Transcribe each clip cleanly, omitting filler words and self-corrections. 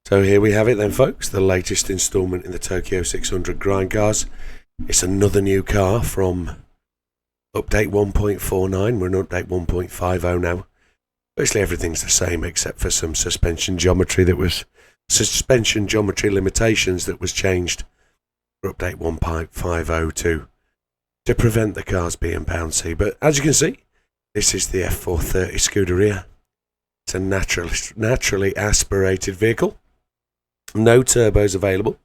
So here we have it then, folks, the latest instalment in the Tokyo 600 grind cars. It's another new car from update 1.49. We're in update 1.50 now. Basically everything's the same except for some suspension geometry limitations that was changed for update 1.50 to prevent the cars being bouncy. But as you can see, this is the F430 Scuderia. It's a naturally aspirated vehicle. No turbos available,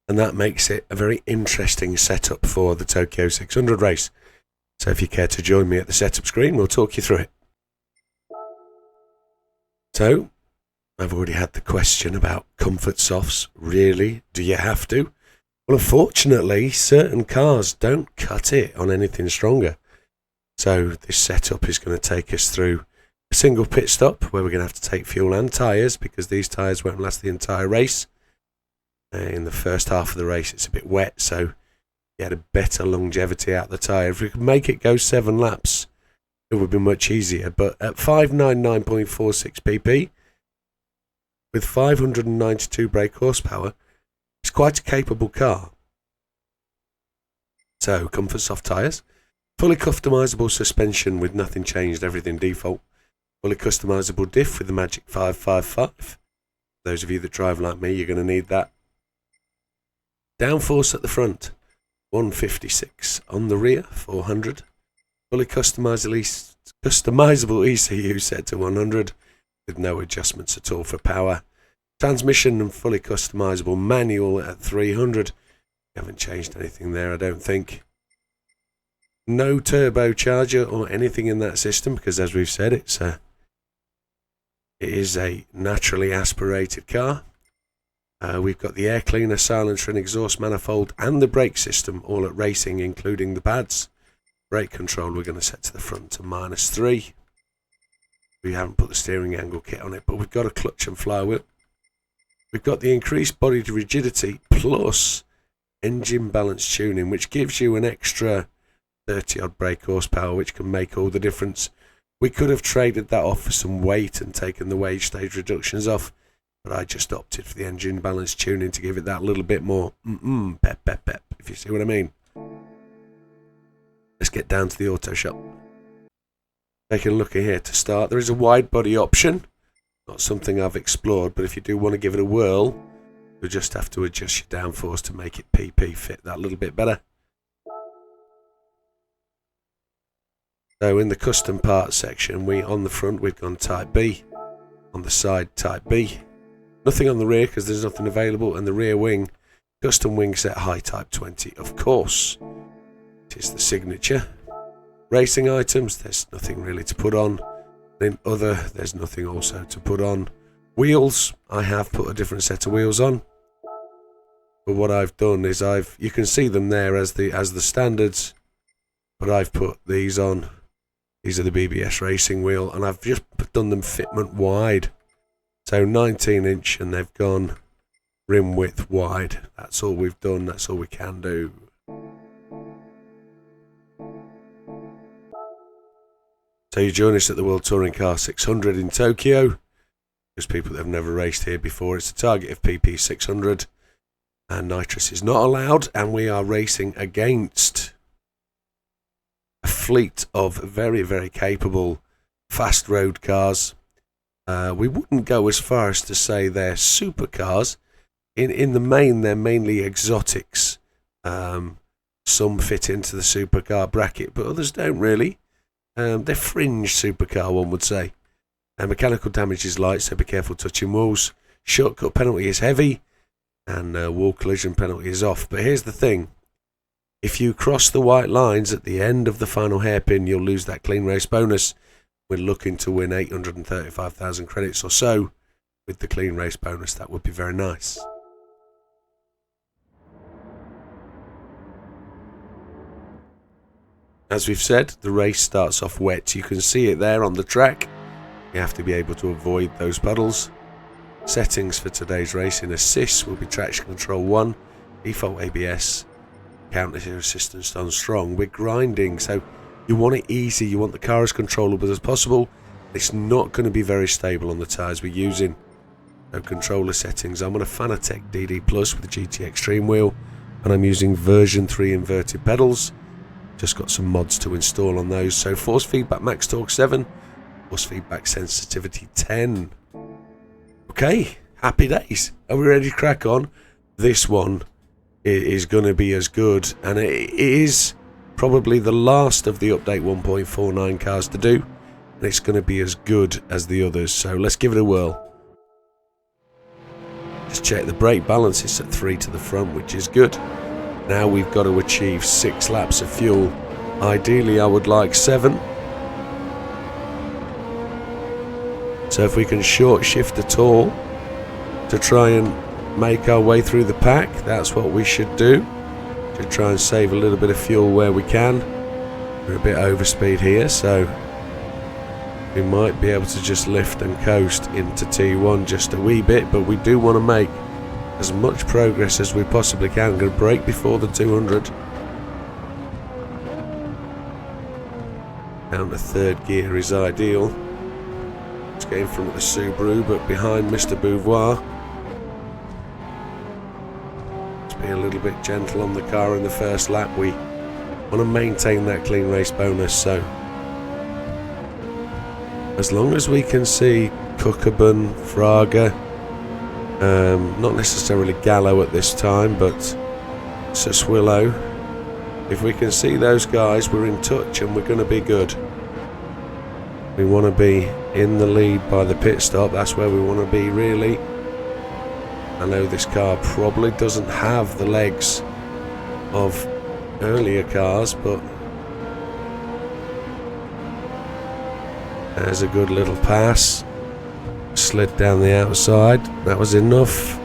and that makes it a very interesting setup for the Tokyo 600 race. So if you care to join me at the setup screen, we'll talk you through it. So, I've already had the question about comfort softs. Really? Do you have to? Well, unfortunately, certain cars don't cut it on anything stronger. So this setup is going to take us through a single pit stop where we're going to have to take fuel and tyres because these tyres won't last the entire race. In the first half of the race it's a bit wet, so you had a better longevity out the tyre. If we could make it go 7 laps, it would be much easier. But at 599.46 pp with 592 brake horsepower, it's quite a capable car. So comfort soft tyres, fully customisable suspension with nothing changed, everything default. Fully customisable diff with the Magic 555. For those of you that drive like me, you're going to need that. Downforce at the front, 156. On the rear, 400. Fully customisable ECU set to 100 with no adjustments at all for power. Transmission and fully customisable manual at 300. We haven't changed anything there, I don't think. No turbocharger or anything in that system because, as we've said, it is a naturally aspirated car. We've got the air cleaner, silencer and exhaust manifold and the brake system all at racing, including the pads. Brake control we're going to set to the front to -3. We haven't put the steering angle kit on it, but we've got a clutch and flywheel. We've got the increased body rigidity plus engine balance tuning, which gives you an extra 30 odd brake horsepower, which can make all the difference. We could have traded that off for some weight and taken the wage stage reductions off, but I just opted for the engine balance tuning to give it that little bit more pep, if you see what I mean. Let's get down to the auto shop. Taking a look in here to start. There is a wide body option, not something I've explored, but if you do want to give it a whirl, you'll just have to adjust your downforce to make it PP fit that little bit better. So in the custom parts section, on the front we've gone type B, on the side type B. Nothing on the rear because there's nothing available, and the rear wing, custom wing set high type 20, of course. It is the signature. Racing items, there's nothing really to put on. In other, there's nothing also to put on. Wheels, I have put a different set of wheels on. But what I've done is you can see them there as the standards, but I've put these on. These are the BBS racing wheel, and I've just done them fitment wide. So 19-inch, and they've gone rim width wide. That's all we've done. That's all we can do. So you join us at the World Touring Car 600 in Tokyo. There's people that have never raced here before. It's a target of PP 600, and nitrous is not allowed, and we are racing against a fleet of very, very capable fast road cars. We wouldn't go as far as to say they're supercars. In the main, they're mainly exotics. Some fit into the supercar bracket, but others don't really. They're fringe supercar, one would say. Mechanical damage is light, so be careful touching walls. Shortcut penalty is heavy, and wall collision penalty is off. But here's the thing. If you cross the white lines at the end of the final hairpin, you'll lose that clean race bonus. We're looking to win 835,000 credits or so with the clean race bonus. That would be very nice. As we've said, the race starts off wet. You can see it there on the track. You have to be able to avoid those puddles. Settings for today's race: in assists will be traction control 1, default ABS, counter assistance on strong. We're grinding, so you want it easy. You want the car as controllable as possible. It's not going to be very stable on the tyres we're using. So controller settings, I'm on a Fanatec DD Plus with a GT Extreme wheel, and I'm using version 3 inverted pedals. Just got some mods to install on those. So force feedback max torque 7, force feedback sensitivity 10. Okay, happy days. Are we ready to crack on? This one is going to be as good, and it is probably the last of the update 1.49 cars to do, and it's going to be as good as the others. So let's give it a whirl. Just check the brake balance. It's at 3 to the front, which is good. Now we've got to achieve 6 laps of fuel. Ideally I would like 7. So if we can short shift at all to try and make our way through the pack, that's what we should do. Should try and save a little bit of fuel where we can. We're a bit overspeed here, so we might be able to just lift and coast into T1 just a wee bit, but we do want to make as much progress as we possibly can. I'm going to brake before the 200. Down to 3rd gear is ideal. Just getting from the Subaru, but behind Mr. Beauvoir. Let's be a little bit gentle on the car in the first lap. We want to maintain that clean race bonus, so as long as we can see Kukkaburn, Fraga, not necessarily Gallo at this time, but Saswillo. If we can see those guys, we're in touch and we're going to be good. We want to be in the lead by the pit stop. That's where we want to be, really. I know this car probably doesn't have the legs of earlier cars, but there's a good little pass. Slid down the outside. That was enough.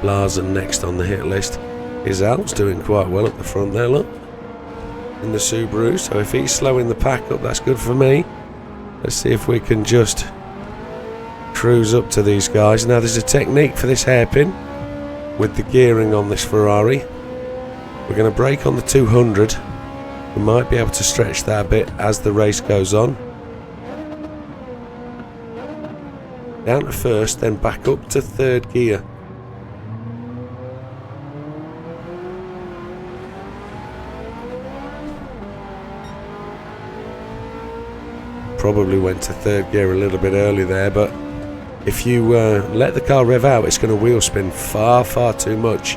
Larsen next on the hit list. Isal's doing quite well at the front there, look, in the Subaru. So if he's slowing the pack up, that's good for me. Let's see if we can just cruise up to these guys. Now there's a technique for this hairpin with the gearing on this Ferrari. We're going to brake on the 200. We might be able to stretch that a bit as the race goes on. Down to 1st, then back up to 3rd gear. Probably went to 3rd gear a little bit early there, but if you let the car rev out, it's going to wheel spin far too much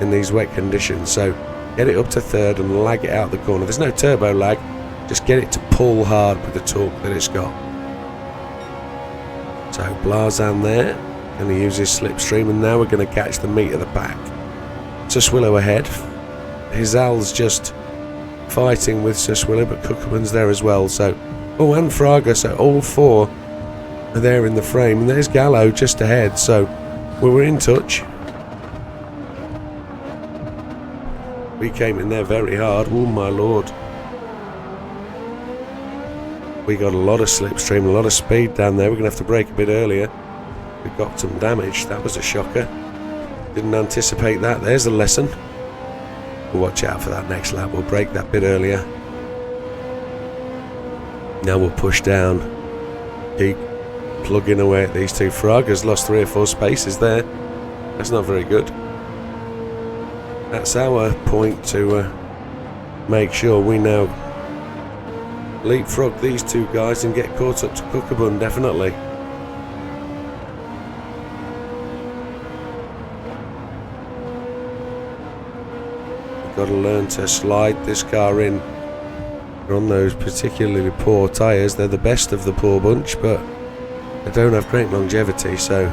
in these wet conditions. So get it up to 3rd and lag it out the corner. There's no turbo lag, just get it to pull hard with the torque that it's got. So Blazan there, going to use his slipstream, and now we're going to catch the meat of the pack. Saswillo ahead. Hizal's just fighting with Saswillo, but Kukkaburn's there as well. So, oh, and Fraga, so all 4 are there in the frame, and there's Gallo just ahead. So we were in touch. We came in there very hard. Oh my lord. We got a lot of slipstream, a lot of speed down there. We're going to have to brake a bit earlier. We got some damage. That was a shocker. Didn't anticipate that. There's a lesson. We'll watch out for that next lap. We'll brake that bit earlier. Now we'll push down. Keep plugging away at these two. Fraga's lost 3 or 4 spaces there. That's not very good. That's our point to make sure we now leapfrog these 2 guys and get caught up to Kukkaburn, definitely. We've got to learn to slide this car in. We're on those particularly poor tyres. They're the best of the poor bunch, but they don't have great longevity, so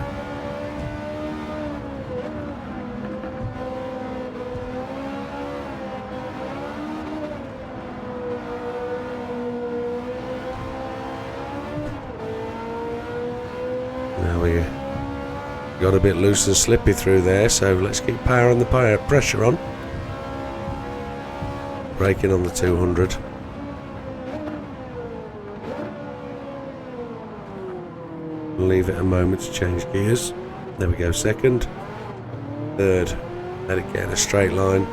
Got a bit loose and slippy through there, so let's keep power and the pressure on. Braking on the 200. Leave it a moment to change gears. There we go, second. Third. Let it get in a straight line.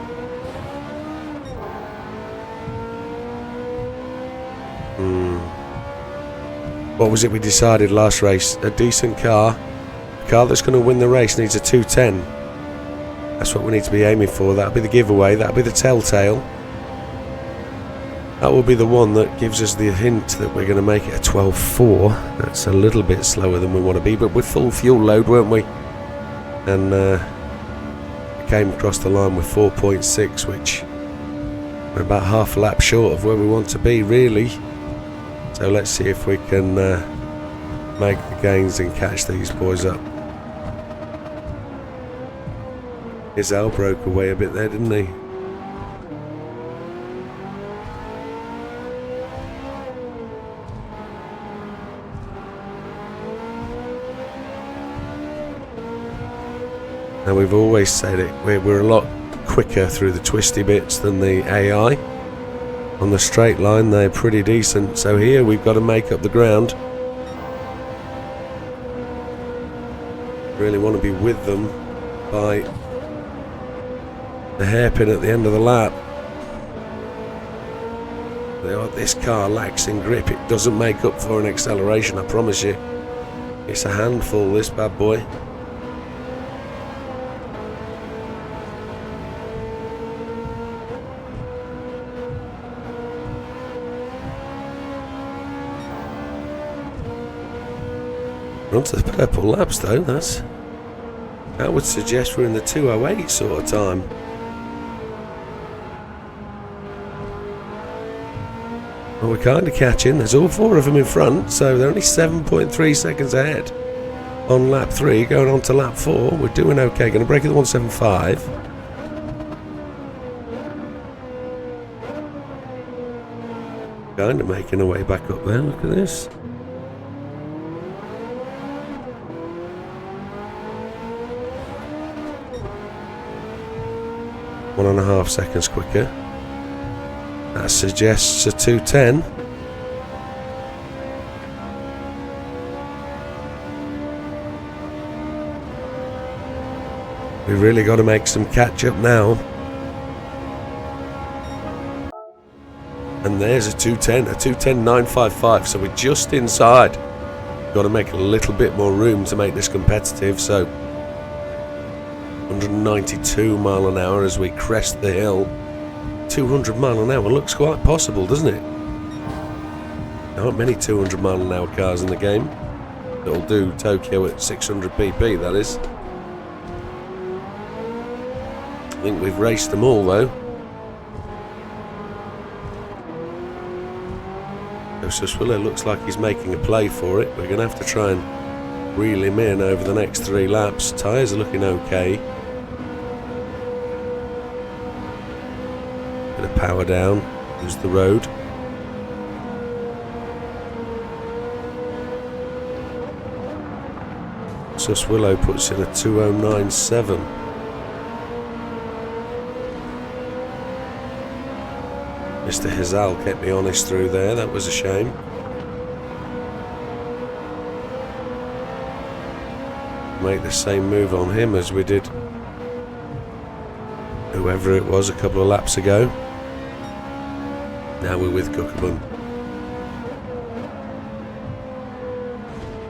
What was it we decided last race? A decent car. A car that's going to win the race needs a 210. That's what we need to be aiming for. That'll be the giveaway. That'll be the telltale. That will be the one that gives us the hint that we're going to make it a 12.4. That's a little bit slower than we want to be, but we're full fuel load, weren't we? And came across the line with 4.6, which we're about half a lap short of where we want to be, really. So let's see if we can make the gains and catch these boys up. His L broke away a bit there, didn't he? Now we've always said it, we're a lot quicker through the twisty bits than the AI. On the straight line they're pretty decent, so here we've got to make up the ground. Really want to be with them by the hairpin at the end of the lap. This car lacks in grip. It doesn't make up for an acceleration, I promise you. It's a handful, this bad boy. Onto the purple laps though, that would suggest we're in the 2:08 sort of time. Well, we're kind of catching. There's all four of them in front, so they're only 7.3 seconds ahead on lap 3, going on to lap 4. We're doing okay. Going to break at the 175. Kind of making our way back up there. Look at this. One and a half seconds quicker. That suggests a 210. We've really got to make some catch up now. And there's a 210, a 210.955, so we're just inside. Got to make a little bit more room to make this competitive, so 192 mile an hour as we crest the hill. 200 mile an hour looks quite possible, doesn't it? There aren't many 200 mile an hour cars in the game that'll do Tokyo at 600 pp, that is. I think we've raced them all though. Suswiller looks like he's making a play for it. We're going to have to try and reel him in over the next 3 laps. Tyres are looking okay. Bit of power down. There's the road. Suswillow puts in a 2:09.7. Mr. Hizal kept me honest through there. That was a shame. Make the same move on him as we did whoever it was a couple of laps ago. Now we're with Cookabun.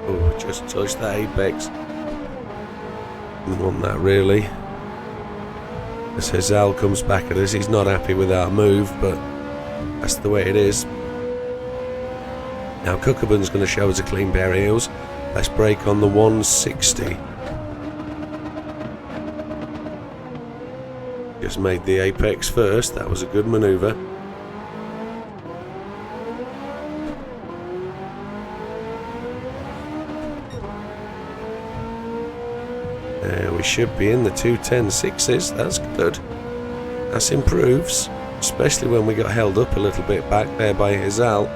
Oh, just touched that apex. Didn't want that really. As Hizal comes back at us, he's not happy with our move, but that's the way it is. Now Cookabun's going to show us a clean pair of heels. Let's brake on the 160. Just made the apex first. That was a good manoeuvre. We should be in the 2:10.6s. That's good. That improves, especially when we got held up a little bit back there by Hizal.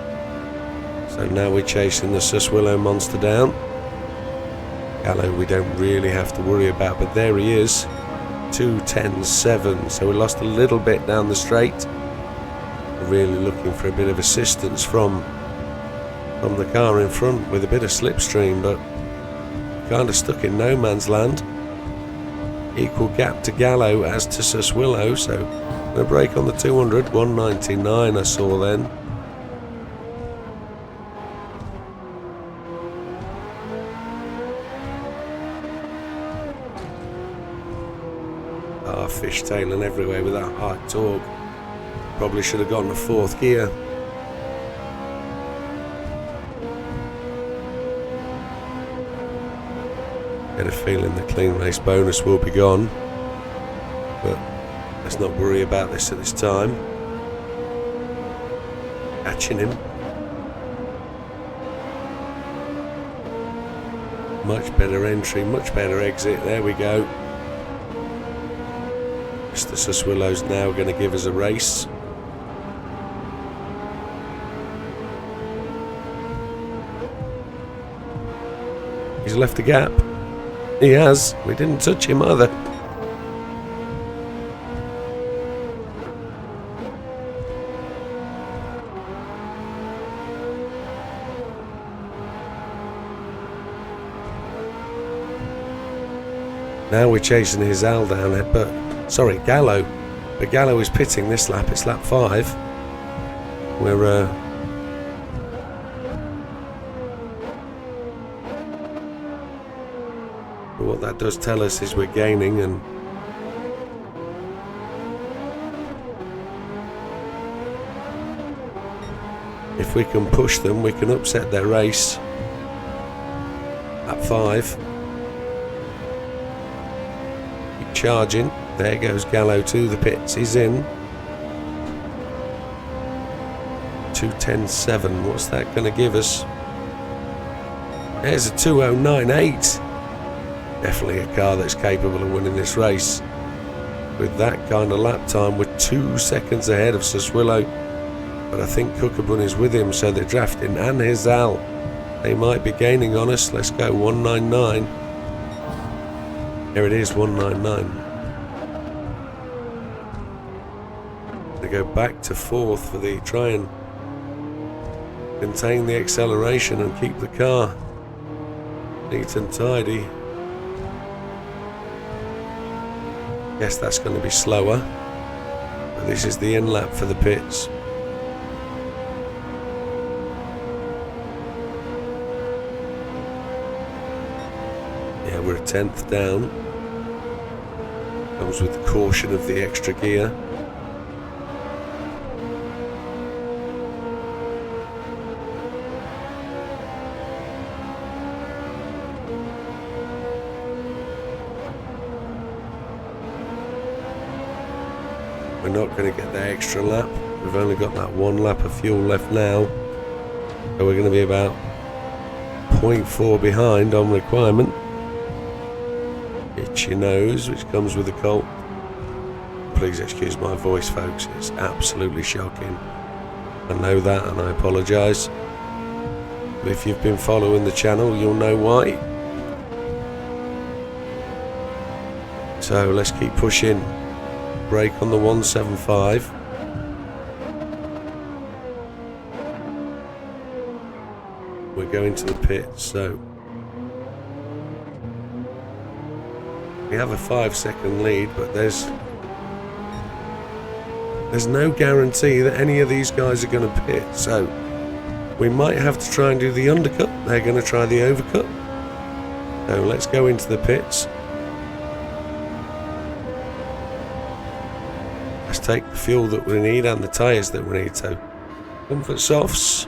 So now we're chasing the Suswillow monster down. Gallo we don't really have to worry about, but there he is, 2:10.7. So we lost a little bit down the straight. We're really looking for a bit of assistance from the car in front with a bit of slipstream, but kind of stuck in no man's land. Equal gap to Gallo as to Suswillow, so a break on the 200, 199 I saw then. Fishtailing everywhere with that high torque. Probably should have gone to 4th gear. Get a feeling the clean race bonus will be gone, but let's not worry about this at this time. Catching him. Much better entry, much better exit. There we go. Mr. Suswillow's now going to give us a race. He's left a gap. He has. We didn't touch him either. Now we're chasing his Al down there, but sorry, Gallo. But Gallo is pitting this lap. It's lap 5. We're but what that does tell us is we're gaining, and if we can push them, we can upset their race. Lap 5. Keep charging. There goes Gallo to the pits. He's in. 2:10.7. What's that going to give us? There's a 2:09.8. Definitely a car that's capable of winning this race. With that kind of lap time, we're 2 seconds ahead of Suswillow. But I think Cookabun is with him, so they're drafting. And here's Al. They might be gaining on us. Let's go 199. Here it is, 199. They go back to 4th for the try and contain the acceleration and keep the car neat and tidy. Guess that's going to be slower, but this is the end lap for the pits. Yeah, we're a 10th down. Comes with the caution of the extra gear. We're not going to get that extra lap. We've only got that 1 lap of fuel left now. So we're going to be about 0.4 behind on requirement. Itchy nose, which comes with the colt. Please excuse my voice, folks. It's absolutely shocking. I know that, and I apologise. But if you've been following the channel, you'll know why. So let's keep pushing. Brake on the 175. We're going to the pits, so we have a 5-second lead, but there's no guarantee that any of these guys are going to pit, so we might have to try and do the undercut. They're going to try the overcut, so let's go into the pits. Let's take the fuel that we need and the tyres that we need, so comfort softs,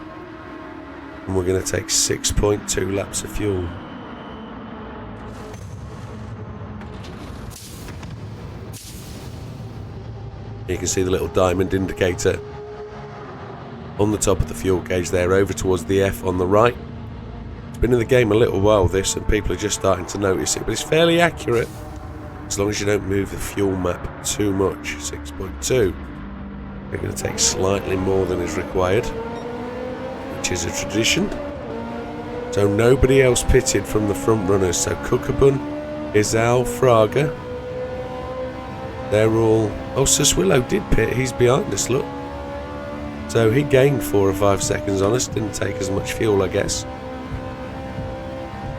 and we're going to take 6.2 laps of fuel. You can see the little diamond indicator on the top of the fuel gauge there, over towards the F on the right. It's been in the game a little while, this, and people are just starting to notice it, but it's fairly accurate as long as you don't move the fuel map too much. 6.2. We're going to take slightly more than is required, which is a tradition. So nobody else pitted from the front runners. So Cookabun, Izal, Fraga. They're all... Oh, Suswillow did pit. He's behind us, look. So he gained 4 or 5 seconds on us. Didn't take as much fuel, I guess.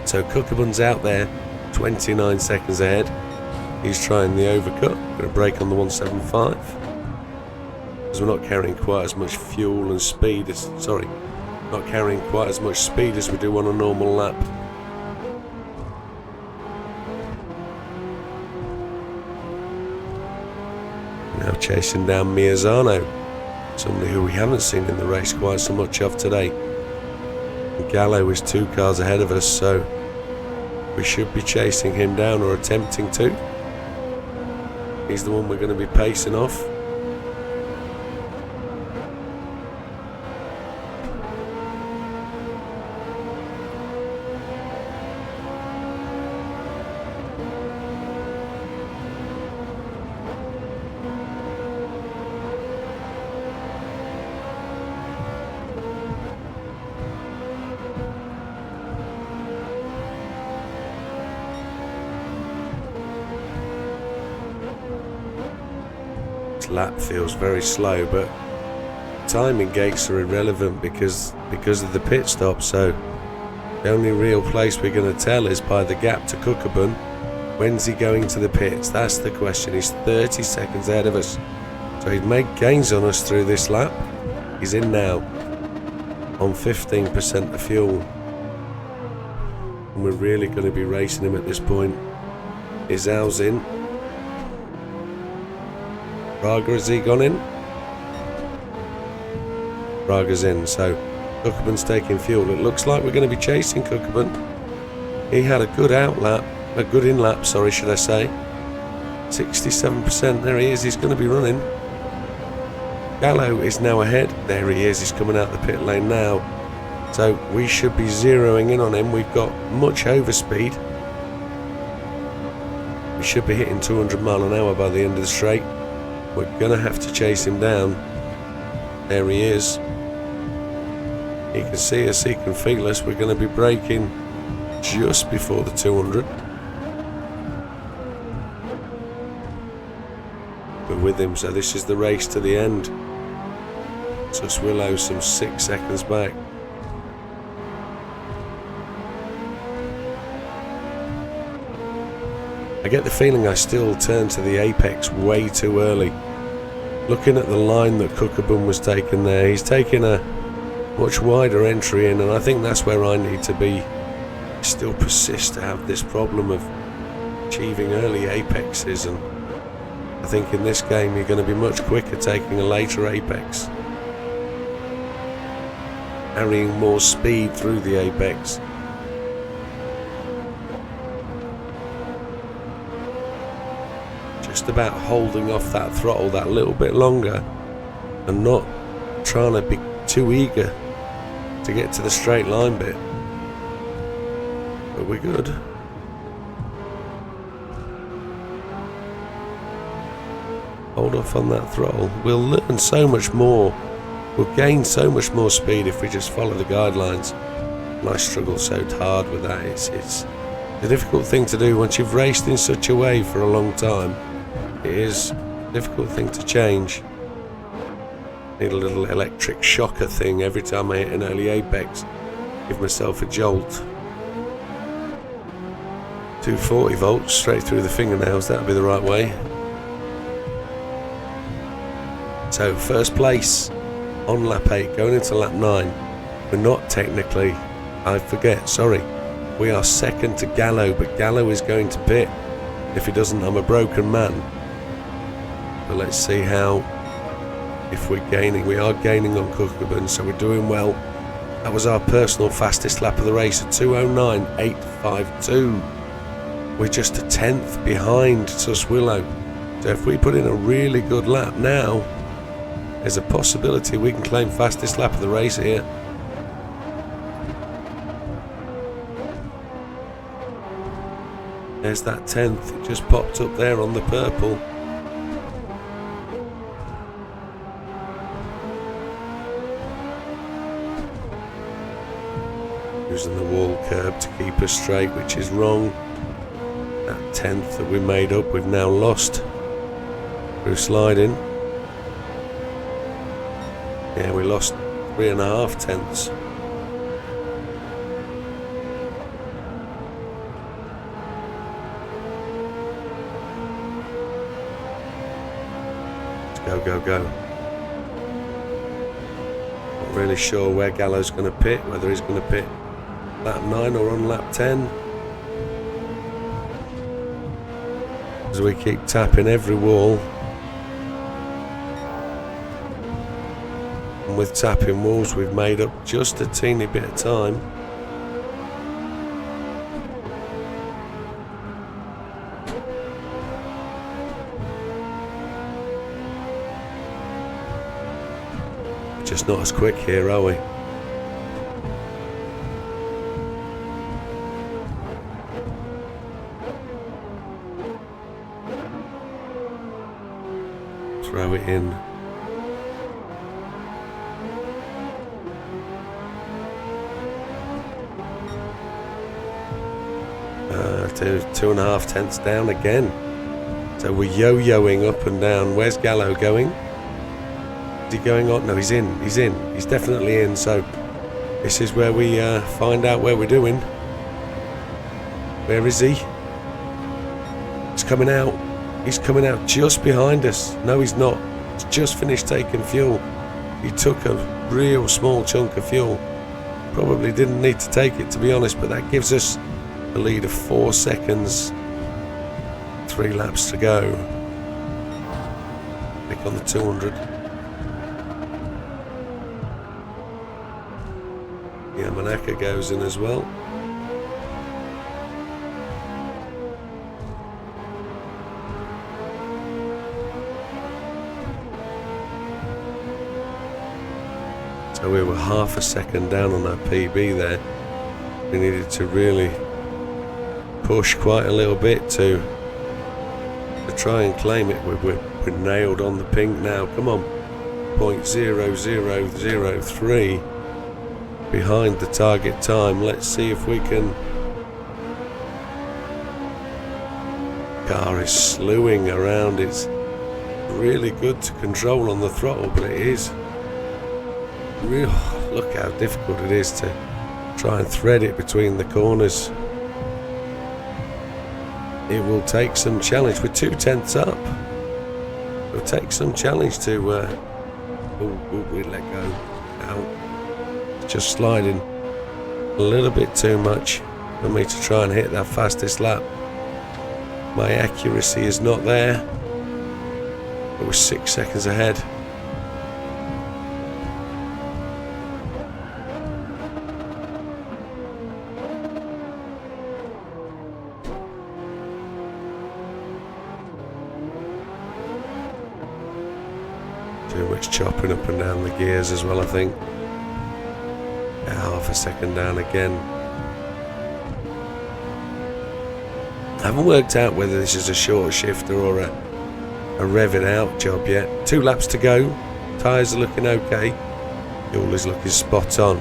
So Cookabun's out there, 29 seconds ahead. He's trying the overcut. Going to brake on the 175. Because we're not carrying quite as much fuel and speed as... Sorry. Not carrying quite as much speed as we do on a normal lap. Now chasing down Miazano, somebody who we haven't seen in the race quite so much of today. Gallo is 2 cars ahead of us, so we should be chasing him down or attempting to. He's the one we're going to be pacing off. Lap feels very slow, but timing gates are irrelevant because of the pit stop. So the only real place we're going to tell is by the gap to Cookabun. When's he going to the pits? That's the question. He's 30 seconds ahead of us, so he's made gains on us through this lap. He's in now on 15% of fuel, and we're really going to be racing him at this point. Izal's in. Braga, has he gone in? Braga's in, so Cookabun's taking fuel. It looks like we're going to be chasing Cookabun. He had a good a good in lap, sorry, should I say. 67%, there he is, he's going to be running. Gallo is now ahead, there he is, he's coming out the pit lane now. So we should be zeroing in on him. We've got much overspeed. We should be hitting 200 mile an hour by the end of the straight. We're going to have to chase him down. There he is. He can see us, he can feel us. We're going to be braking just before the 200. We're with him, so this is the race to the end. Suswillow some 6 seconds back. I get the feeling I still turned to the apex way too early. Looking at the line that Cookabun was taking there, he's taking a much wider entry in, and I think that's where I need to be. Still persist to have this problem of achieving early apexes, and I think in this game you're going to be much quicker taking a later apex, carrying more speed through the apex. Just about holding off that throttle that little bit longer and not trying to be too eager to get to the straight line bit. But we're good. Hold off on that throttle. We'll learn so much more. We'll gain so much more speed if we just follow the guidelines. And I struggle so hard with that. It's a difficult thing to do once you've raced in such a way for a long time. It is a difficult thing to change. Need a little electric shocker thing every time I hit an early apex. Give myself a jolt. 240 volts straight through the fingernails, that'll be the right way. So first place on lap 8, going into lap 9. We're not technically, I forget, sorry. We are second to Gallo, but Gallo is going to pit. If he doesn't, I'm a broken man. But let's see how, if we're gaining. We are gaining on Cookabun, so we're doing well. That was our personal fastest lap of the race at 2:09.852. We're just a 10th behind Suswillow. So if we put in a really good lap now, there's a possibility we can claim fastest lap of the race here. There's that 10th, it just popped up there on the purple. Using the wall curb to keep us straight, which is wrong. That 10th that we made up, we've now lost through sliding. Yeah, we lost 3.5 tenths. Go, go, go. Not really sure where Gallo's going to pit, whether he's going to pit lap 9 or on lap 10. As we keep tapping every wall. And with tapping walls, we've made up just a teeny bit of time. Just not as quick here, are we? Throw it in. Two and a half tenths down again. So we're yo-yoing up and down. Where's Gallo going? Is he going on? No, he's in. He's in. He's definitely in. So this is where we find out where we're doing. Where is he? He's coming out. He's coming out just behind us. No, he's not. He's just finished taking fuel. He took a real small chunk of fuel. Probably didn't need to take it, to be honest, but that gives us a lead of 4 seconds. 3 laps to go. Pick on the 200. Yeah, Manaka goes in as well. So we were half a second down on our PB there. We needed to really push quite a little bit to try and claim it. We're nailed on the pink now. Come on, 0.0003 behind the target time. Let's see if we can. Car is slewing around. It's really good to control on the throttle, but it is real. Look how difficult it is to try and thread it between the corners. It will take some challenge. We're 2 tenths up. It will take some challenge to we let go now. Just sliding a little bit too much for me to try and hit that fastest lap. My accuracy is not there. But we're 6 seconds ahead. Too much chopping up and down the gears as well, I think. Half a second down again. I haven't worked out whether this is a short shifter or a rev it out job yet. 2 laps to go. Tyres are looking okay. Fuel is looking spot on.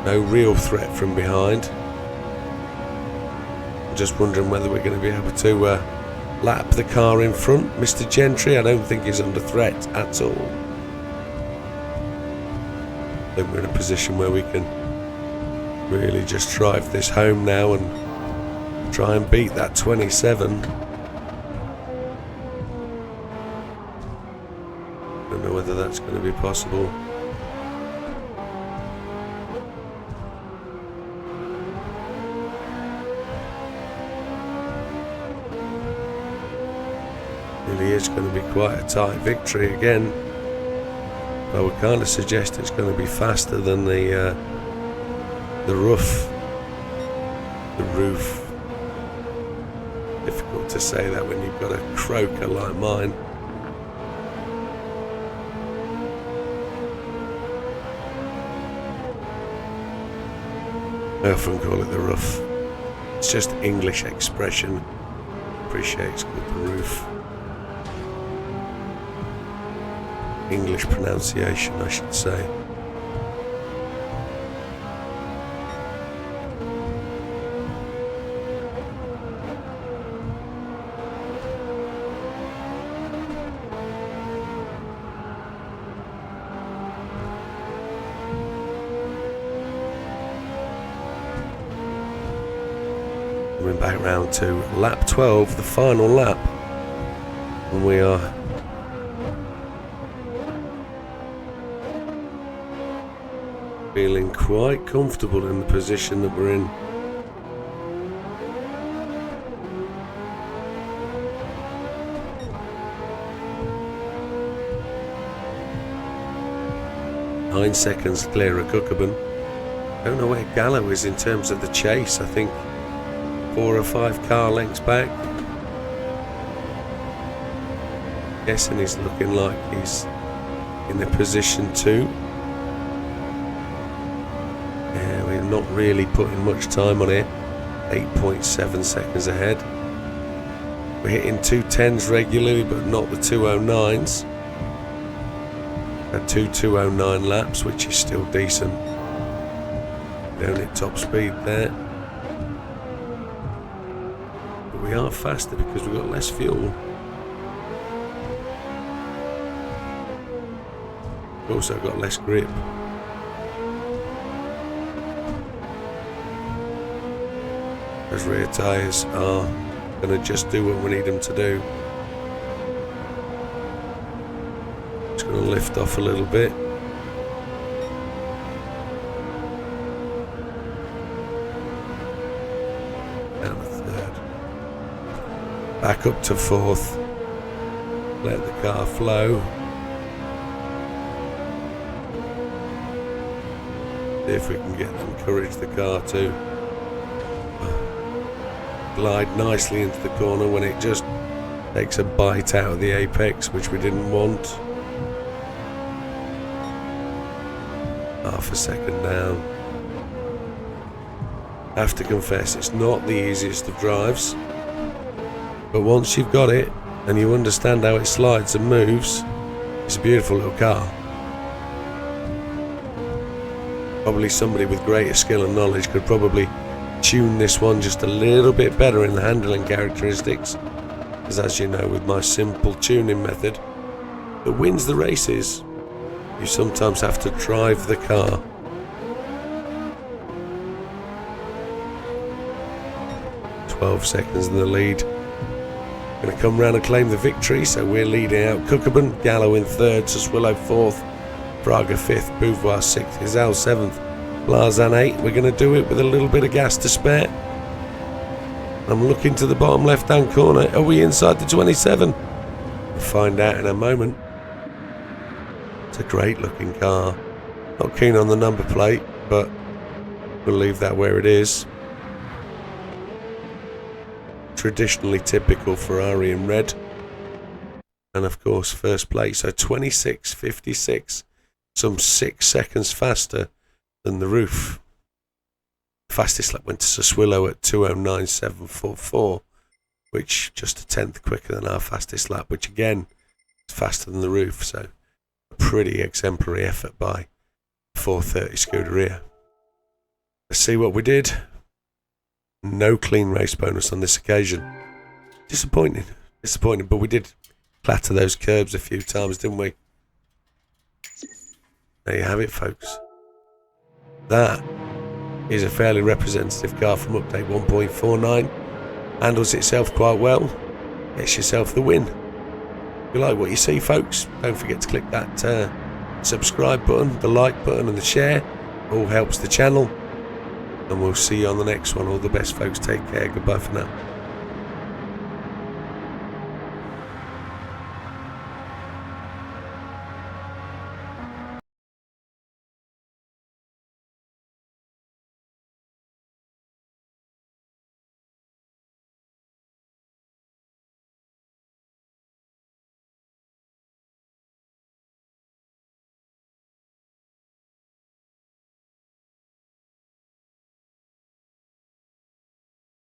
No real threat from behind. I'm just wondering whether we're going to be able to lap the car in front. Mr. Gentry, I don't think he's under threat at all. I think we're in a position where we can really just drive this home now and try and beat that 27. Don't know whether that's going to be possible. Really is going to be quite a tight victory again. I would kind of suggest it's going to be faster than the roof. Difficult to say that when you've got a croaker like mine. I often call it the roof. It's just English expression. Appreciate it's called the roof. English pronunciation, I should say. Coming back round to lap 12, the final lap, and we are feeling quite comfortable in the position that we're in. Nine seconds clear of Cookabun. Don't know where Gallo is in terms of the chase. I think 4 or 5 car lengths back. Guessing he's looking like he's in a position to. Yeah, we're not really putting much time on it. 8.7 seconds ahead. We're hitting 210s regularly, but not the 209s. Had 209 laps, which is still decent. Down at top speed there. But we are faster because we've got less fuel. We've also got less grip. Those rear tyres are going to just do what we need them to do. Just going to lift off a little bit. Down to third. Back up to fourth. Let the car flow. See if we can encourage the car to glide nicely into the corner when it just takes a bite out of the apex, which we didn't want. Half a second down. I have to confess, it's not the easiest of drives, but once you've got it and you understand how it slides and moves, it's a beautiful little car. Probably somebody with greater skill and knowledge could probably tune this one just a little bit better in the handling characteristics, because as you know, with my simple tuning method that wins the races, you sometimes have to drive the car. "12 seconds in the lead. Going to come round and claim the victory, so we're leading out Cookabun, Gallo in third, Soswillow fourth, Braga fifth, Beauvoir sixth, Gazelle seventh, Blazan 8. We're going to do it with a little bit of gas to spare. I'm looking to the bottom left hand corner. Are we inside the 27? We'll find out in a moment. It's a great looking car. Not keen on the number plate, but we'll leave that where it is. Traditionally typical Ferrari in red. And of course first place, so 26.56, some 6 seconds faster than the roof. Fastest lap went to Soswillow at 2:09.744, which just a tenth quicker than our fastest lap, which again is faster than the roof. So a pretty exemplary effort by 430 Scuderia. Let's see what we did. No clean race bonus on this occasion. Disappointing, but we did clatter those curbs a few times, didn't we? There you have it, folks. That is a fairly representative car from update 1.49. Handles itself quite well. Gets yourself the win. If you like what you see, folks, don't forget to click that subscribe button, the like button and the share. All helps the channel. And we'll see you on the next one. All the best, folks. Take care. Goodbye for now.